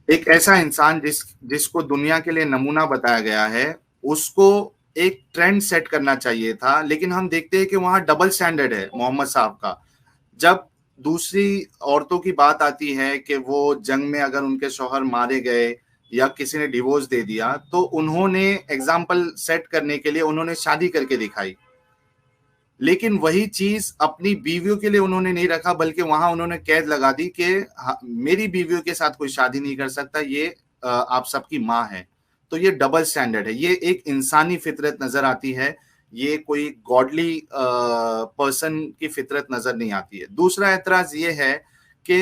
एक ऐसा इंसान जिसको दुनिया के लिए नमूना बताया गया है, उसको एक ट्रेंड सेट करना चाहिए था, लेकिन हम देखते हैं कि वहां डबल स्टैंडर्ड है मोहम्मद साहब का। जब दूसरी औरतों की बात आती है कि वो जंग में अगर उनके शौहर मारे गए या किसी ने डिवोर्स दे दिया, तो उन्होंने एग्जाम्पल सेट करने के लिए उन्होंने शादी करके दिखाई। लेकिन वही चीज अपनी बीवियों के लिए उन्होंने नहीं रखा, बल्कि वहां उन्होंने कैद लगा दी कि मेरी बीवियों के साथ कोई शादी नहीं कर सकता, ये आप सबकी माँ है। तो ये डबल स्टैंडर्ड है, ये एक इंसानी फितरत नजर आती है, ये कोई गॉडली पर्सन की फितरत नजर नहीं आती है। दूसरा एतराज ये है कि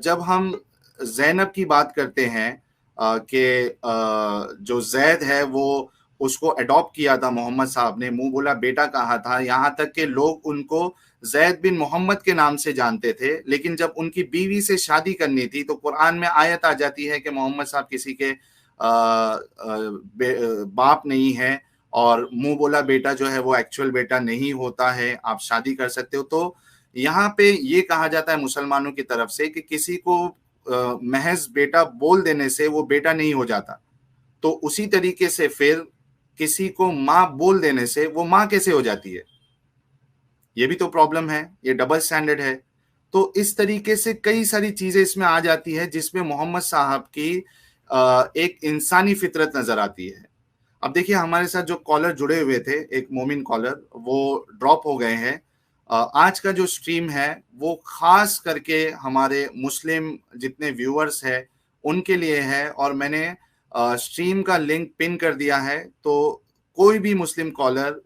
जब हम जैनब की बात करते हैं कि जो जैद है वो उसको अडॉप्ट किया था मोहम्मद साहब ने, मुंह बोला बेटा कहा था, यहाँ तक के लोग उनको जैद बिन मोहम्मद के नाम से जानते थे। लेकिन जब उनकी बीवी से शादी करनी थी तो कुरान में आयत आ जाती है कि मोहम्मद साहब किसी के बाप नहीं है, और मुंह बोला बेटा जो है वो एक्चुअल बेटा नहीं होता है, आप शादी कर सकते हो। तो यहाँ पे ये कहा जाता है मुसलमानों की तरफ से कि किसी को महज बेटा बोल देने से वो बेटा नहीं हो जाता। तो उसी तरीके से फिर किसी को माँ बोल देने से वो माँ कैसे हो जाती है? ये भी तो प्रॉब्लम है, ये डबल स्टैंडर्ड है। तो इस तरीके से कई सारी चीजें इसमें आ जाती है जिसमें मोहम्मद साहब की एक इंसानी फितरत नजर आती है। अब देखिए हमारे साथ जो कॉलर जुड़े हुए थे, एक मोमिन कॉलर, वो ड्रॉप हो गए हैं। आज का जो स्ट्रीम है वो खास करके हमारे मुस्लिम जितने व्यूअर्स हैं उनके लिए है, और मैंने स्ट्रीम का लिंक पिन कर दिया है। तो कोई भी मुस्लिम कॉलर,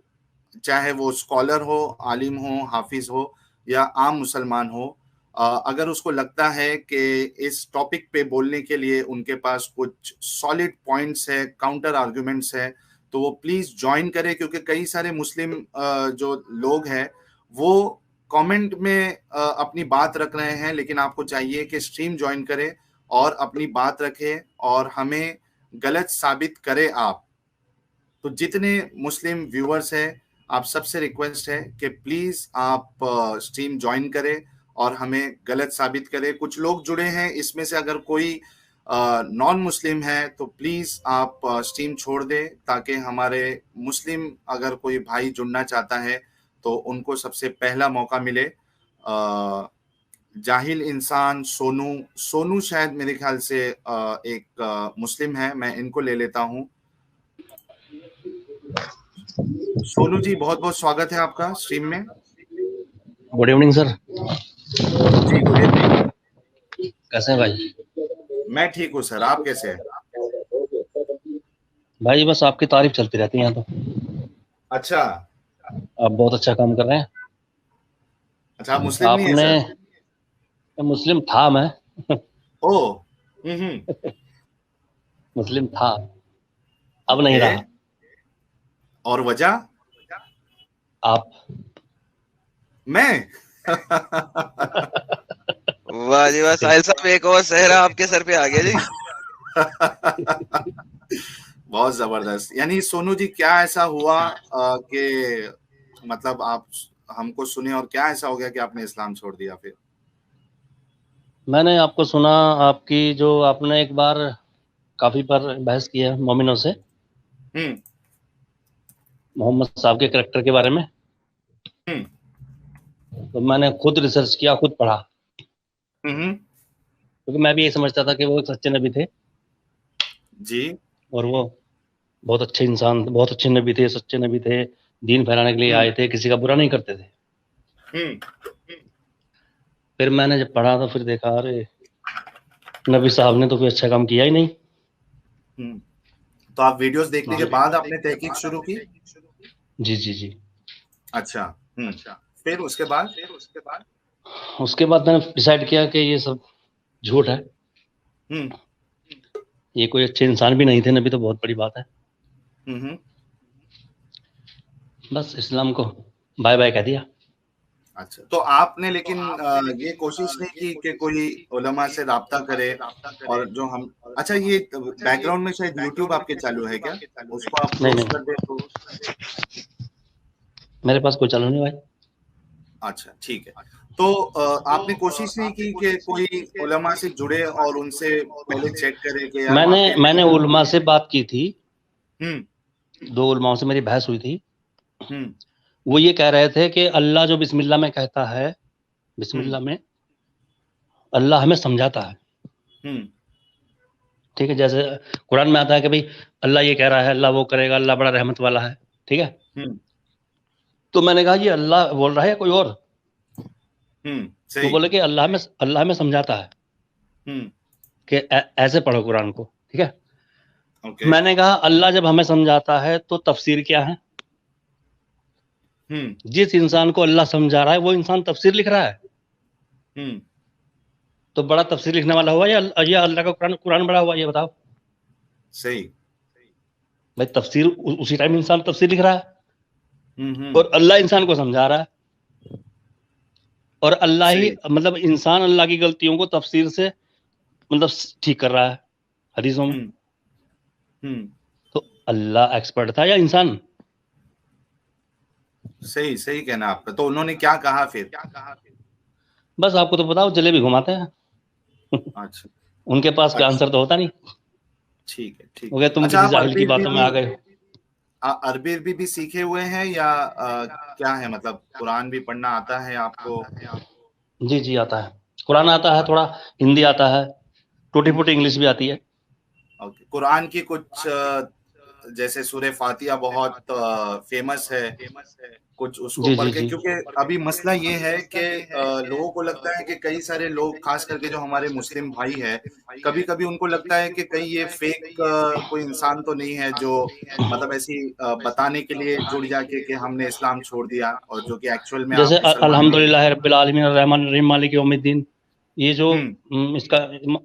चाहे वो स्कॉलर हो, आलिम हो, हाफिज हो या आम मुसलमान हो, अगर उसको लगता है कि इस टॉपिक पे बोलने के लिए उनके पास कुछ सॉलिड पॉइंट्स है, काउंटर आर्गुमेंट्स है, तो वो प्लीज ज्वाइन करे। क्योंकि कई सारे मुस्लिम जो लोग हैं वो कमेंट में अपनी बात रख रहे हैं, लेकिन आपको चाहिए कि स्ट्रीम ज्वाइन करें और अपनी बात रखें और हमें गलत साबित करें आप। तो जितने मुस्लिम व्यूअर्स हैं, आप सबसे रिक्वेस्ट है कि प्लीज आप स्ट्रीम ज्वाइन करें और हमें गलत साबित करें। कुछ लोग जुड़े हैं, इसमें से अगर कोई नॉन मुस्लिम है तो प्लीज आप स्ट्रीम छोड़ दें, ताकि हमारे मुस्लिम अगर कोई भाई जुड़ना चाहता है तो उनको सबसे पहला मौका मिले। जाहिल इंसान सोनू, सोनू शायद मेरे ख्याल से एक मुस्लिम है, मैं इनको ले लेता हूं। सोनू जी बहुत बहुत स्वागत है आपका स्ट्रीम में। Good evening sir. जी गुड इवनिंग। कैसे हैं भाई? मैं ठीक हूँ सर, आप कैसे हैं? भाई बस आपकी तारीफ चलती रहती है यहाँ तो। अच्छा। आप बहुत अच्छा काम कर रहे हैं। अच्छा, आप मुस्लिम नहीं है आपने, सर? मुस्लिम था मैं। ओ। मुस्लिम था, अब नहीं ओके। रहा। और वजह? आप। मैं? वाह जी वाह, साहिल साहब एक और सहरा आपके सर पे आ गया जी। बहुत जबरदस्त। यानी सोनू जी क्या ऐसा हुआ कि मतलब आप हमको सुने और क्या ऐसा हो गया कि आपने इस्लाम छोड़ दिया फिर? मैंने आपको सुना, आपकी जो आपने एक बार काफी बार बहस की है मोमिनों से, हम्म। मोहम्मद साहब के करेक्टर के बारे में। हम्म। तो मैंने खुद रिसर्च किया, खुद पढ़ा, हम्म। क्योंकि मैं भी ये समझता था कि वो एक सच्चे नबी थे। जी। और वो बहुत अच्छे इंसान, बहुत अच्छे नबी थे, सच्चे नबी थे, दीन फैलाने के लिए हम्म। आए थे, किसी का बुरा नहीं करते थे। हम्म। फिर मैंने जब पढ़ा तो फिर देखा, अरे नबी साहब ने तो कोई अच्छा काम किया ही नहीं। हम्म। तो आप वीडियोस देखने के हाँ। बाद आपने तहकीक शुरू की? जी जी जी। अच्छा। फिर उसके बाद? उसके बाद मैंने डिसाइड किया कि ये सब झूठ है, हम्म। ये कोई अच्छे इंसान भी नहीं थे, नबी तो बहुत बड़ी बात है। हम्म। बस इस्लाम को बाय बाय कह दिया। अच्छा, तो आपने लेकिन ये कोशिश नहीं की कि कोई उलमा से राब्ता करे? और जो हम, अच्छा ये बैकग्राउंड में शायद यूट्यूब आपके चालू है क्या? उसको आप नहीं क्लोज नहीं, कर दे तो। मेरे पास कोई चालू नहीं भाई। अच्छा ठीक है। तो आपने कोशिश नहीं की कि कोई उलमा से जुड़े और उनसे पहले चेक करे कि यार वाकई में? मैंने उलमा से बात की थी, हम्म 2 उलमाओं से मेरी बहस हुई थी। हम्म वो ये कह रहे थे कि अल्लाह जो बिस्मिल्लाह में कहता है, बिस्मिल्लाह में अल्लाह हमें समझाता है, हम्म ठीक है। जैसे कुरान में आता है कि भाई अल्लाह ये कह रहा है, अल्लाह वो करेगा, अल्लाह बड़ा रहमत वाला है, ठीक है। हम्म तो मैंने कहा ये अल्लाह बोल रहा है या कोई और? वो सही। बोले कि अल्लाह में समझाता है हम्म कि ऐसे पढ़ो कुरान को, ठीक है। ओके। मैंने कहा अल्लाह जब हमें समझाता है तो तफसीर क्या है? हम्म जिस इंसान को अल्लाह समझा रहा है वो इंसान तफसीर लिख रहा है, हम्म तो बड़ा तफसीर लिखने वाला हुआ या अल्लाह का कुरान कुरान बड़ा हुआ? ये बताओ सही। भाई। तफसीर उसी टाइम इंसान तफसीर लिख रहा है, हम्म और अल्लाह इंसान को समझा रहा है, और अल्लाह ही सही। मतलब इंसान अल्लाह की गलतियों को तफसीर से मतलब ठीक कर रहा है हदीसों में। हम्म हम्म तो अल्लाह एक्सपर्ट था या इंसान? सही सही कहना आपका। तो उन्होंने क्या कहा फिर? बस आपको तो बताओ, जलेबी घुमाते हैं। अच्छा उनके पास कोई अच्छा आंसर तो होता नहीं। ठीक है ठीक हो है। गया तुम अच्छा, किसी आप जाहिल की बातों में आ गए हो। अरबी भी सीखे हुए हैं या क्या है, मतलब कुरान भी पढ़ना आता है आपको? जी जी आता है, कुरान आता है थोड़ा, हिंदी आता है, टूटी हम्म फूटी इंग्लिश भी आती है। ओके। कुरान की कुछ जैसे सूरह फातिहा बहुत फेमस है, कुछ उसको जी पढ़ जी के, जी। क्योंकि अभी मसला ये है कि लोगों को लगता है कि कई सारे लोग, खास करके जो हमारे मुस्लिम भाई है, कभी कभी उनको लगता है कि कहीं ये फेक कोई इंसान तो नहीं है जो मतलब ऐसी बताने के लिए जुड़ जाके कि हमने इस्लाम छोड़ दिया, और जो कि एक्चुअल में आप जैसे मुसलमान नहीं है। अल्हम्दुलिल्लाह रब्बिल आलमीन अर्रहमान अर्रहीम मालिक यौमिद्दीन, ये जो हम्म इसका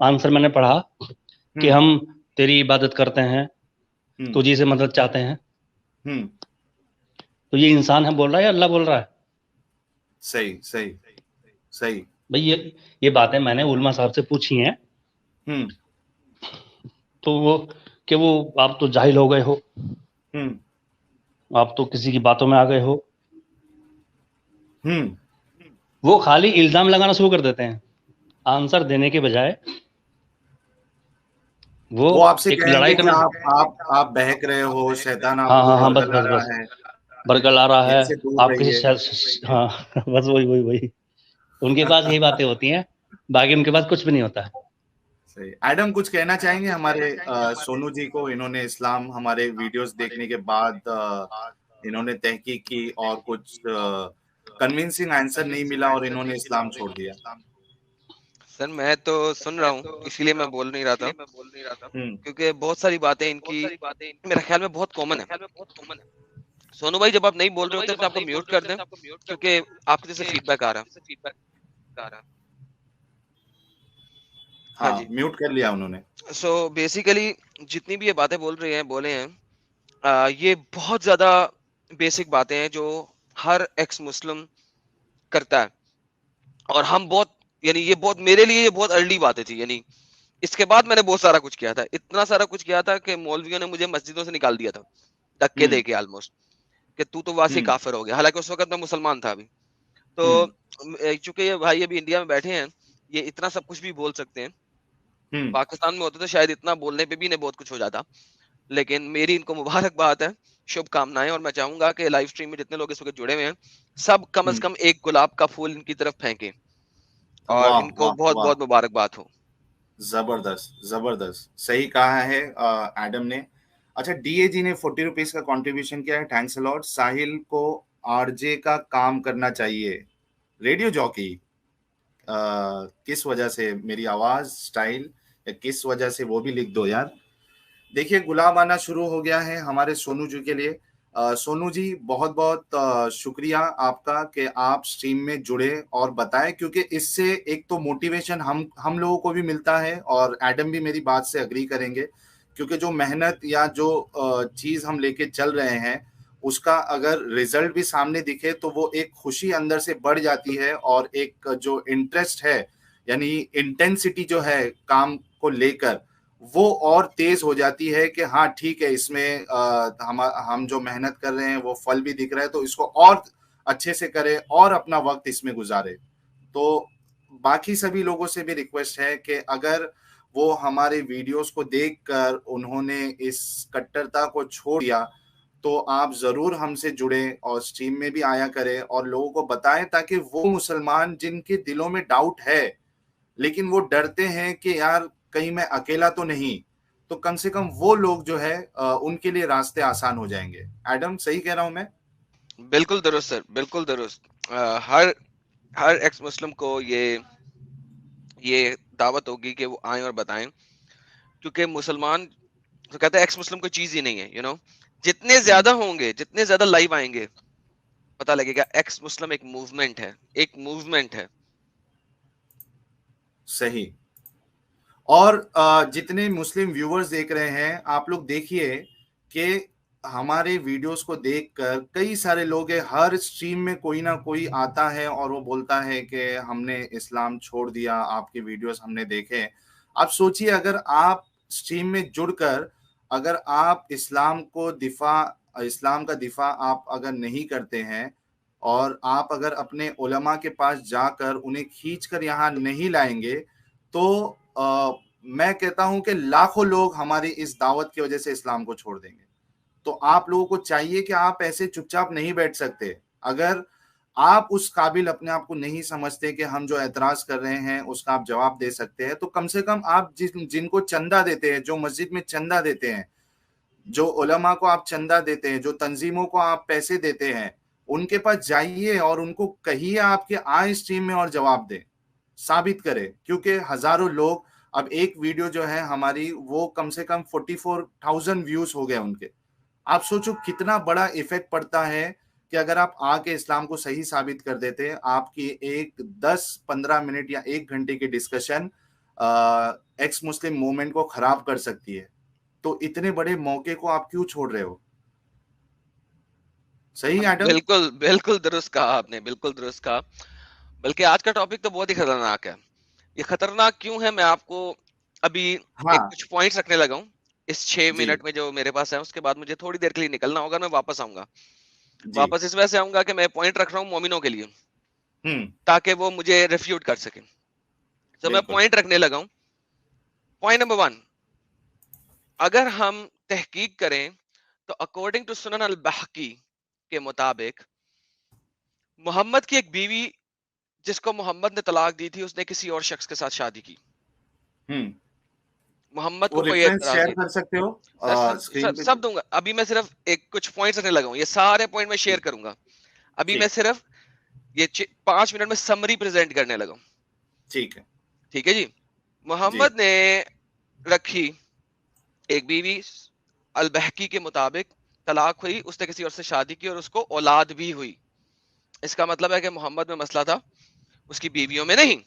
आंसर मैंने पढ़ा कि हम्म हम तेरी इबादत करते हैं, हम्म तुझी से मदद चाहते हैं, हम्म तो ये इंसान है बोल रहा है या अल्लाह बोल रहा है? सही सही सही। भाई ये बातें मैंने उलमा साहब से पूछी हैं, हम्म तो वो कि वो आप तो जाहिल हो गए हो, हम्म आप तो किसी की बातों में आ गए हो। हम्म वो खाली इल्जाम लगाना शुरू कर देते हैं, आंसर देने के बजाय वो वो आपसे एक कहेंगे लड़ाई कि करना। आप बहक रहे हो, शैतान हाँ आपको हाँ हाँ, बस बरगला बस बस, रहा है, बरगला रहा है। इनसे दूर आप किसी रहिए। हाँ बस वही वही वही, उनके पास यही बातें होती हैं, बाकी उनके पास कुछ भी नहीं होता है। सही। एडम, कुछ कहना चाहेंगे हमारे सोनू जी को? इन्होंने इस्लाम हमारे वीडियोस देखने के बाद इन्होंने तहकीक की और कुछ कन्विंसिंग आंसर नहीं मिला और इन्होंने इस्लाम छोड़ दिया। सर मैं तो सुन रहा हूँ, इसीलिए मैं बोल नहीं रहा था, हम्म क्योंकि बहुत सारी बातें इनकी मेरे ख्याल में बहुत कॉमन है। सोनू भाई, जब आप नहीं बोल रहे होते तो आपको म्यूट कर दें, क्योंकि आपके जैसे फीडबैक आ रहा है। हाँ हाँ, जी। म्यूट कर लिया उन्होंने। सो बेसिकली जितनी भी ये बातें बोले हैं, ये बहुत ज्यादा बेसिक बातें हैं जो हर एक्स मुस्लिम करता है। और हम बहुत, यानी ये बहुत, मेरे लिए ये बहुत अर्ली बातें थी। यानी इसके बाद मैंने बहुत सारा कुछ किया था, इतना सारा कुछ किया था कि मौलवियों ने मुझे मस्जिदों से निकाल दिया था, धक्के हम्म दे के ऑलमोस्ट, कि तू तो वासी हम्म काफिर हो गया। हालांकि उस वक्त मैं मुसलमान था अभी। तो हम्म चूंकि ये भाई अभी इंडिया में बैठे हैं, ये इतना सब कुछ भी बोल सकते हैं। हम्म पाकिस्तान में होते तो शायद इतना बोलने पे भी इन्हें बहुत कुछ हो जाता। लेकिन मेरी इनको मुबारकबाद है, शुभकामनाएं। और मैं चाहूंगा कि लाइव स्ट्रीम में जितने लोग इस वक्त जुड़े हुए हैं, सब कम से हम्म। कम एक गुलाब का फूल इनकी तरफ फेंकें, और वाह इनको वाह बहुत वाह, बहुत मुबारकबाद हो। जबरदस्त जबरदस्त, सही कहा है एडम ने। अच्छा, डीएजी ने 40 रुपीज का कंट्रीब्यूशन किया है, थैंक्स अलॉट। साहिल को आरजे का काम करना चाहिए, रेडियो जॉकी। किस वजह से? मेरी आवाज, स्टाइल, या किस वजह से, वो भी लिख दो यार। देखिए, गुलाब आना शुरू हो गया है हमारे सोनू जी के लिए। सोनू जी, बहुत बहुत शुक्रिया आपका कि आप स्ट्रीम में जुड़े और बताएं, क्योंकि इससे एक तो मोटिवेशन हम लोगों को भी मिलता है, और एडम भी मेरी बात से अग्री करेंगे, क्योंकि जो मेहनत या जो चीज हम लेके चल रहे हैं, उसका अगर रिजल्ट भी सामने दिखे तो वो एक खुशी अंदर से बढ़ जाती है, और एक जो इंटरेस्ट है, यानी इंटेंसिटी जो है काम को लेकर, वो और तेज हो जाती है कि हाँ ठीक है, इसमें हम जो मेहनत कर रहे हैं वो फल भी दिख रहा है, तो इसको और अच्छे से करें और अपना वक्त इसमें गुजारे। तो बाकी सभी लोगों से भी रिक्वेस्ट है कि अगर वो हमारे वीडियोस को देखकर उन्होंने इस कट्टरता को छोड़ दिया तो आप जरूर हमसे जुड़े और स्ट्रीम में भी आया करें और लोगों को बताएं, ताकि वो मुसलमान जिनके दिलों में डाउट है लेकिन वो डरते हैं कि यार कहीं मैं अकेला तो नहीं, तो कम से कम वो लोग जो है उनके लिए रास्ते आसान हो जाएंगे। एडम, सही कह रहा हूं मैं? बिल्कुल दुरुस्त सर, बिल्कुल दुरुस्त। हर एक्स मुस्लिम को ये दावत होगी कि वो आए और बताएं, क्योंकि मुसलमान तो कहते हैं एक्स मुस्लिम कोई चीज ही नहीं है, जितने ज्यादा होंगे, जितने ज्यादा लाइव आएंगे, पता लगेगा एक्स मुस्लिम एक मूवमेंट है, एक मूवमेंट है। सही। और जितने मुस्लिम व्यूअर्स देख रहे हैं, आप लोग देखिए कि हमारे वीडियोस को देखकर कई सारे लोग हैं, हर स्ट्रीम में कोई ना कोई आता है और वो बोलता है कि हमने इस्लाम छोड़ दिया, आपके वीडियोस हमने देखे। आप सोचिए, अगर आप स्ट्रीम में जुड़कर अगर आप इस्लाम का दिफा आप अगर नहीं करते हैं और आप अगर अपने उलमा के पास जाकर उन्हें खींचकर यहाँ नहीं लाएंगे, तो मैं कहता हूं कि लाखों लोग हमारी इस दावत की वजह से इस्लाम को छोड़ देंगे। तो आप लोगों को चाहिए कि आप ऐसे चुपचाप नहीं बैठ सकते। अगर आप उस काबिल अपने आप को नहीं समझते कि हम जो एतराज कर रहे हैं उसका आप जवाब दे सकते हैं, तो कम से कम आप जिनको चंदा देते हैं, जो मस्जिद में चंदा देते हैं, जो उलमा को आप चंदा देते हैं, जो तंजीमों को आप पैसे देते हैं, उनके पास जाइए और उनको कहिए आपके आए स्ट्रीम में और जवाब दें, साबित करें। क्योंकि हजारों लोग, अब एक वीडियो जो है हमारी वो कम से कम 44,000 व्यूज हो गए उनके। आप सोचो कितना बड़ा इफेक्ट पड़ता है कि अगर आप आके इस्लाम को सही साबित कर देते हैं, आपकी एक 10-15 मिनट या 1 घंटे की डिस्कशन एक्स मुस्लिम मूवमेंट को खराब कर सकती है। तो इतने बड़े मौके को आप क्यों छोड़ रहे हो? सही एडम? बिल्कुल बिल्कुल दुरुस्त कहा आपने, बिल्कुल दुरुस्त कहा। बल्कि आज का टॉपिक तो बहुत ही खतरनाक है। ये खतरनाक क्यों है, मैं आपको अभी हाँ कुछ पॉइंट्स रखने लगा हूँ। इस 6 जी मिनट में जो मेरे पास है, उसके बाद मुझे थोड़ी देर के लिए निकलना होगा, मैं वापस आऊंगा। जी। वापस इस वजह से आऊंगा कि मैं पॉइंट रख रहा हूँ मोमिनों के लिए, ताकि वो मुझे रिफ्यूट कर सके। तो मैं बिल्कुल। पॉइंट रखने लगा हूँ। पॉइंट नंबर 1, अगर हम तहकीक करें तो अकॉर्डिंग टू सुनन अल बहकी के मुताबिक, मोहम्मद की एक बीवी जिसको मोहम्मद ने तलाक दी थी, उसने किसी और शख्स के साथ शादी की। मोहम्मद वो को कोई रेफरेंस एतराज शेयर नहीं। कर सकते हो स्क्रीन पे? सब दूंगा। अभी मैं सिर्फ कुछ पॉइंट्स रखने लगा हूँ, ये सारे पॉइंट मैं शेयर करूंगा। अभी मैं सिर्फ ये 5 मिनट में समरी प्रेजेंट करने लगा हूँ। ठीक है। ठीक है जी। मोहम्मद ने रखी एक बीवी, अल बहकी के मुताबिक तलाक हुई, उसने किसी और से शादी की और उसको औलाद भी हुई। इसका मतलब है कि मोहम्मद में मसला था, उसकी बीवियों में नहीं।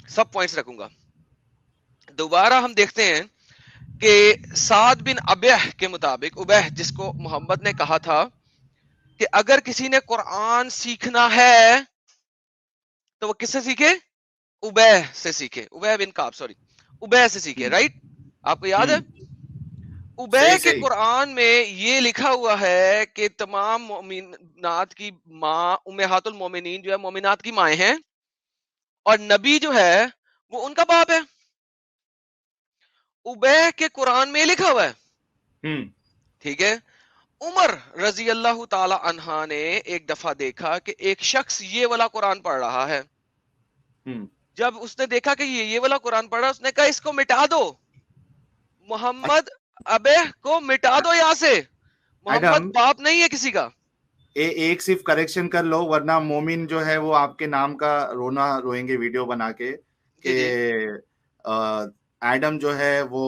सब पॉइंट्स रखूंगा। दोबारा हम देखते हैं कि साद बिन अबह के मुताबिक, उबह जिसको मोहम्मद ने कहा था कि अगर किसी ने कुरान सीखना है तो वो किससे सीखे? उबह से सीखे। उबह बिन काब, सॉरी, उबह से सीखे। राइट, आपको याद है? उबह के कुरान में ये लिखा हुआ है कि तमाम मोमिनात की माँ उम्महातुल मोमिनीन जो है, मोमिनात की माएँ हैं, और नबी जो है वो उनका बाप है। उबह के कुरान में लिखा हुआ है। ठीक है। उमर रजी अल्लाह ताला अन्हा ने एक दफा देखा कि एक शख्स ये वाला कुरान पढ़ रहा है। जब उसने देखा कि ये वाला कुरान पढ़ रहा है, उसने कहा इसको मिटा दो, मोहम्मद अबे को मिटा दो यहां से, मोहम्मद बाप नहीं है किसी का। एक सिर्फ करेक्शन कर लो, वरना मोमिन जो है वो आपके नाम का रोना रोएंगे वीडियो बना के कि एडम जो है वो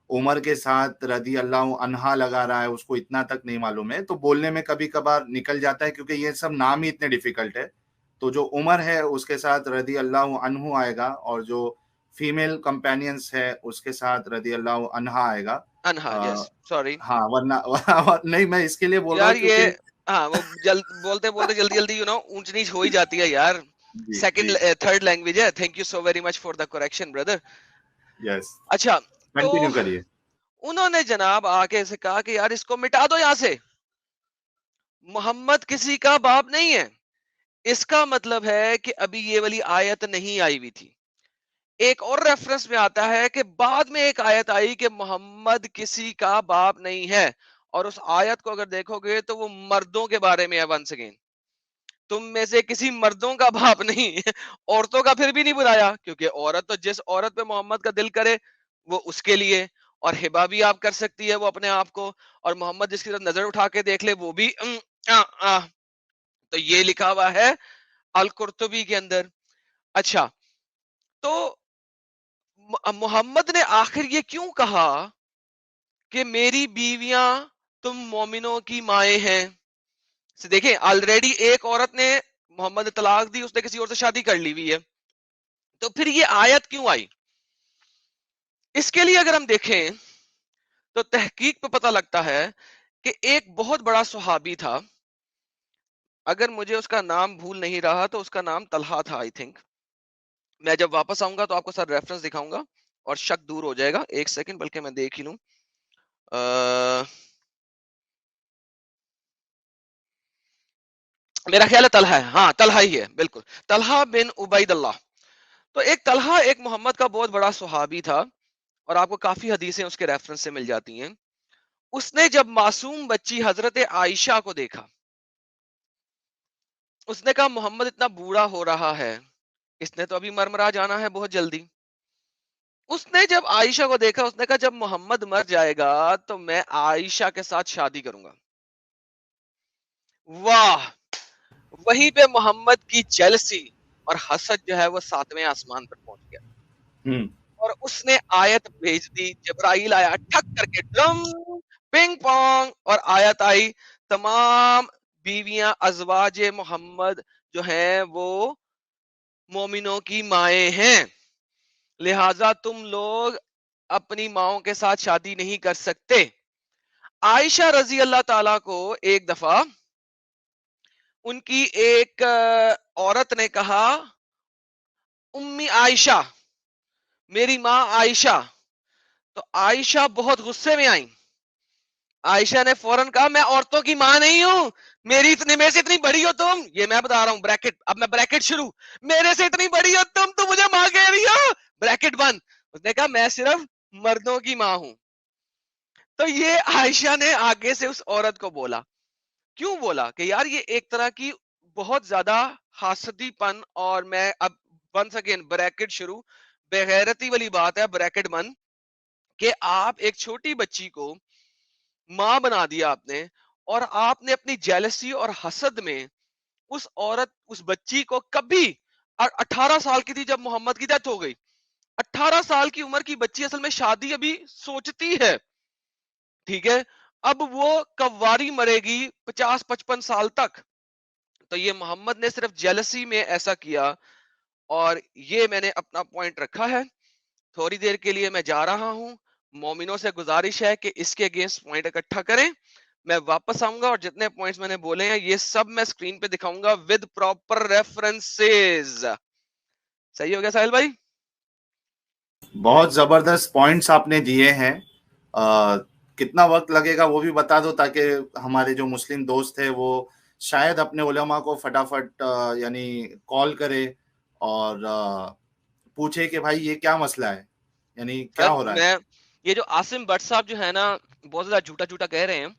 उमर के साथ रदी अल्लाह अन्हा लगा रहा है, उसको इतना तक नहीं मालूम है। तो बोलने में कभी कभार निकल जाता है क्योंकि ये सब नाम ही इतने डिफिकल्ट है। तो जो उमर है उसके साथ रदी अल्लाह अन्हु आएगा, और जो फीमेल कंपेनियंस है उसके साथ रदी अल्लाह अन्हा आएगा। अन्हा, यस, सॉरी। हाँ, वरना नहीं, मैं इसके लिए बोल रहा हूँ यार हाँ, वो बोलते बोलते जल्दी ऊंच नीच हो ही जाती है यार। सेकंड थर्ड लैंग्वेज है। Thank you so very much for the correction brother. Yes. अच्छा, कंटिन्यू करिए। उन्होंने जनाब आके से कहा कि यार इसको मिटा दो यहां से, मोहम्मद किसी का बाप नहीं है। इसका मतलब है कि अभी ये वाली आयत नहीं आई हुई थी। एक और रेफरेंस में आता है कि बाद में एक आयत आई कि मोहम्मद किसी का बाप नहीं है, और उस आयत को अगर देखोगे तो वो मर्दों के बारे में है। वंस अगेन, तुम में से किसी मर्दों का बाप नहीं औरतों का फिर भी नहीं बुलाया, क्योंकि औरत तो जिस औरत पे मोहम्मद का दिल करे वो उसके लिए, और हिबा भी आप कर सकती है वो अपने आप को, और मोहम्मद जिसकी तरफ नजर उठा के देख ले वो भी आ, आ, तो ये लिखा हुआ है अल कुर्तुबी के अंदर। अच्छा, तो मोहम्मद ने आखिर ये क्यों कहा कि मेरी बीवियां तुम मोमिनों की माएं हैं? देखें, ऑलरेडी एक औरत ने मोहम्मद ने तलाक दी, उसने किसी और से शादी कर ली हुई है, तो फिर ये आयत क्यों आई? इसके लिए अगर हम देखें तो तहकीक पे पता लगता है कि एक बहुत बड़ा सुहाबी था, अगर मुझे उसका नाम भूल नहीं रहा तो उसका नाम तलहा था आई थिंक। मैं जब वापस आऊंगा तो आपको सर रेफरेंस दिखाऊंगा और शक दूर हो जाएगा। एक सेकंड, बल्कि मैं देख ही लूं। मेरा ख्याल है तलहा है, हाँ तलहा ही है, बिल्कुल तलहा बिन उबैदुल्लाह। तो एक तलहा एक मोहम्मद का बहुत बड़ा सुहाबी था, और आपको काफी हदीसें उसके रेफरेंस से मिल जाती हैं। उसने जब मासूम बच्ची हजरत आयशा को देखा, उसने कहा मोहम्मद इतना बूढ़ा हो रहा है, इसने तो अभी मरमरा जाना है बहुत जल्दी। उसने जब आयशा को देखा, उसने कहा जब मोहम्मद मर जाएगा तो मैं आयशा के साथ शादी करूंगा। वाह! वहीं पे मोहम्मद की जेलसी और हसद जो है वो 7वें आसमान पर पहुंच गया, और उसने आयत भेज दी। जिब्राइल आया ठक करके, ड्रम पिंग पोंग, और आयत आई, तमाम बीवियां अजवाजे मोहम्मद जो हैं वो मोमिनों की माएं हैं, लिहाजा तुम लोग अपनी माओं के साथ शादी नहीं कर सकते। आयशा रजी अल्लाह ताला को एक दफा उनकी एक औरत ने कहा, उम्मी आयशा, मेरी माँ आयशा। तो आयशा बहुत गुस्से में आई। आयशा ने फौरन कहा, मैं औरतों की माँ नहीं हूं, मेरे से इतनी बड़ी हो तुम, ये मैं बता रहा हूं ब्रैकेट, अब मैं ब्रैकेट शुरू, मेरे से इतनी बड़ी हो तुम तो मुझे माँ कह रही हो, ब्रैकेट बंद। उसने कहा मैं सिर्फ मर्दों की माँ हूं। तो ये आयशा ने आगे से उस औरत को बोला, क्यों बोला कि यार ये एक तरह की बहुत ज्यादा हासदीपन, और मैं अब वंस अगेन ब्रैकेट शुरू, बेगैरती वाली बात है, ब्रैकेट बंद, कि आप एक छोटी बच्ची को मां बना दिया आपने, और आपने अपनी जेलसी और हसद में उस औरत, उस बच्ची को कभी, 18 साल की थी जब मोहम्मद की डेथ हो गई, 18 साल की उम्र की बच्ची असल में शादी अभी सोचती है, ठीक है, अब वो कव्वारी मरेगी 50-55 साल तक। तो ये मोहम्मद ने सिर्फ जेलसी में ऐसा किया, और ये मैंने अपना पॉइंट रखा है। थोड़ी देर के लिए मैं जा रहा हूं, मोमिनों से गुजारिश है कि इसके अगेंस्ट पॉइंट इकट्ठा करें। मैं वापस आऊंगा और जितने पॉइंट्स मैंने बोले हैं ये सब मैं स्क्रीन पे दिखाऊंगा विद प्रॉपर रेफरेंसेस। सही हो गया साहिल भाई? बहुत जबरदस्त पॉइंट्स आपने दिए हैं। कितना वक्त लगेगा वो भी बता दो, ताकि हमारे जो मुस्लिम दोस्त है वो शायद अपने उलमा को फटाफट यानी कॉल करे और पूछे कि भाई ये क्या मसला है, यानी क्या सर हो रहा है। मैं, ये जो आसिम भट्ट साहब जो है ना, बहुत ज्यादा झूठा झूठा कह रहे हैं।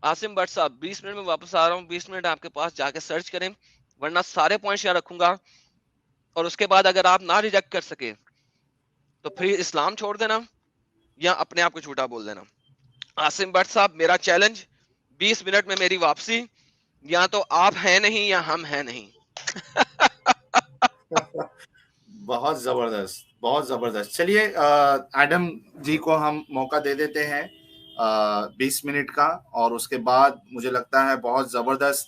आसिम भट्ट साहब 20 मिनट में वापस आ रहा हूँ, 20 मिनट आपके पास जाके सर्च करें, वरना सारे पॉइंट्स यहाँ रखूंगा, और उसके बाद अगर आप ना रिजेक्ट कर सके तो फिर इस्लाम छोड़ देना या अपने आप को झूठा बोल देना। आसिम भट्ट साहब, मेरा चैलेंज, 20 मिनट में मेरी वापसी, या तो आप हैं नहीं या हम हैं नहीं। बहुत जबरदस्त, बहुत जबरदस्त। चलिए एडम जी को हम मौका दे देते हैं 20 मिनट का, और उसके बाद मुझे लगता है बहुत जबरदस्त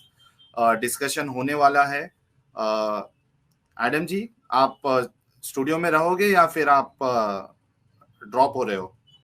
डिस्कशन होने वाला है। एडम जी, आप स्टूडियो में रहोगे या फिर आप ड्रॉप हो रहे हो?